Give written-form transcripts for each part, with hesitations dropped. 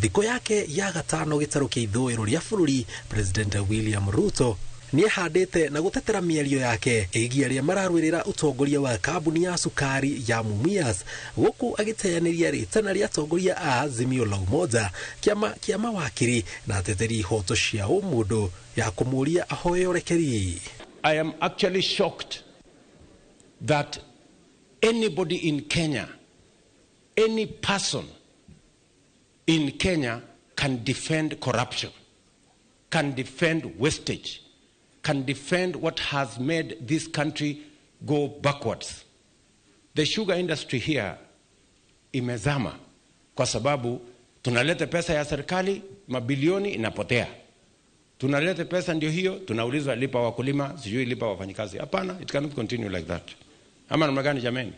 Thiko yake ya gatano gĩtarũ kĩa ithũĩro rĩa bũrũri, President William Ruto nĩ ahandĩte na gũtetera mĩario yake ĩgiĩ arĩa mararũĩrĩra ũtongoria wa kambuni ya sukari ya Mumias, gũkũ agĩteanĩria rĩtana rĩa atongoria a Azimio la Umoja, kĩama mawakiri na ateteri ihoto cia ũmũndũ ya kũmũria ahoe ũrekeri. I am actually shocked that anybody in Kenya, any person in Kenya can defend corruption, can defend wastage, can defend what has made this country go backwards. The sugar industry here imezama kwa sababu tunaleta pesa ya serikali, mabilioni inapotea. Tunaleta pesa ndio hiyo, tunaulizwa lipa wakulima, sijui lipa wafanyikazi. Hapana, it cannot continue like that. Ama namna gani jameni?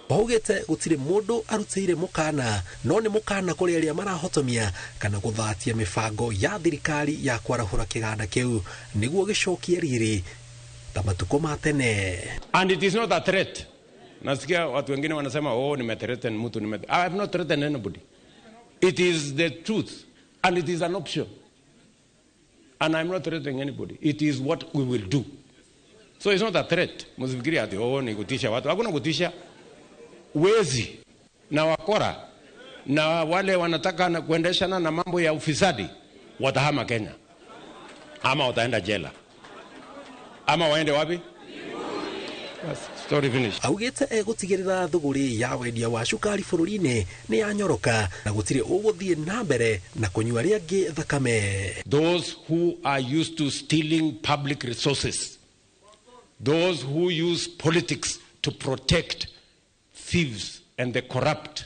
Baugete gutire mundu arutire mukana, no ni mukana kuri aria marahotomia kana guthatia mifango ya thirikari ya kwarahura kiganda kiu niguo gicokie riri ta matuko ma tene. And it is not a threat. Nasikia watu wengine wanasema nimethreaten mtu I have not threatened anybody. It is the truth and it is an option. And I'm not threatening anybody. It is what we will do. So it's not a threat. Msifikiri ati ni kutisha watu. Hakuna kutisha. Wezi na wakora na wale wanataka kuendeshana na mambo ya ufisadi watahama Kenya, ama wataenda jela, ama waende wapi? Story finished. Augete gutigirira thuguri ya wendia wa cukari bũrũri-inĩ ni yanyoroka na gutire uguthie na mbere na kunyua riangi thakame. Those who are used to stealing public resources, those who use politics to protect thieves and the corrupt,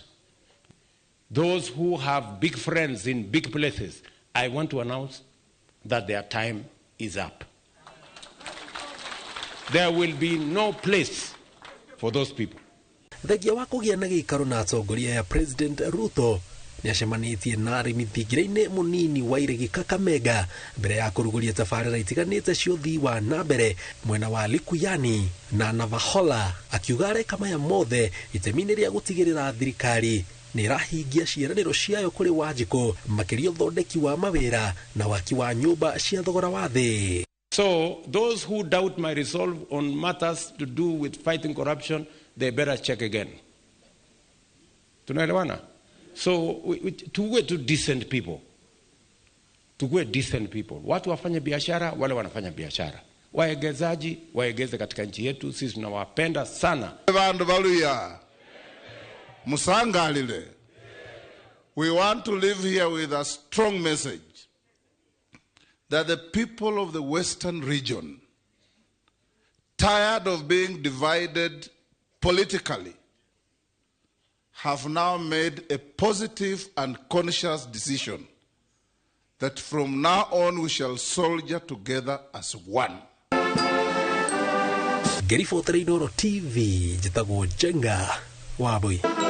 those who have big friends in big places, I want to announce that their time is up. There will be no place for those people. Thengia wa kũgĩa na gĩikaro na atongoria ya President Ruto ni acemanitie na arĩmi thigirainĩ mũnini wa irĩgi Kakamega mbere ya kũrugũria tabarĩra itiganĩte cia ũthii wa na mbere mwena wa Likuyani na Navahola, akiuga areka maya mothe itemi-inĩ rĩa gũtigĩrĩra thirikari nĩ ĩrahingia ciĩranĩro ciayo kũrĩ Wanjikũ makĩria ũthondeki wa mawĩra na waki wa nyũmba cia thogora wa thĩ. So those who doubt my resolve on matters to do with fighting corruption, they better check again. Tunaelewana? So tuwe tu decent people. Tuwe decent people. Watu wafanye biashara, wale wanafanya biashara. Waegezaji, waegeze katika nchi yetu, sisi tunawapenda sana. Bandu baluya. Musangalile. We want to live here with a strong message that the people of the Western region, tired of being divided politically, have now made a positive and conscious decision that from now on we shall soldier together as one. Gerifo Trainoro TV, jitagwo Jenga Wabui.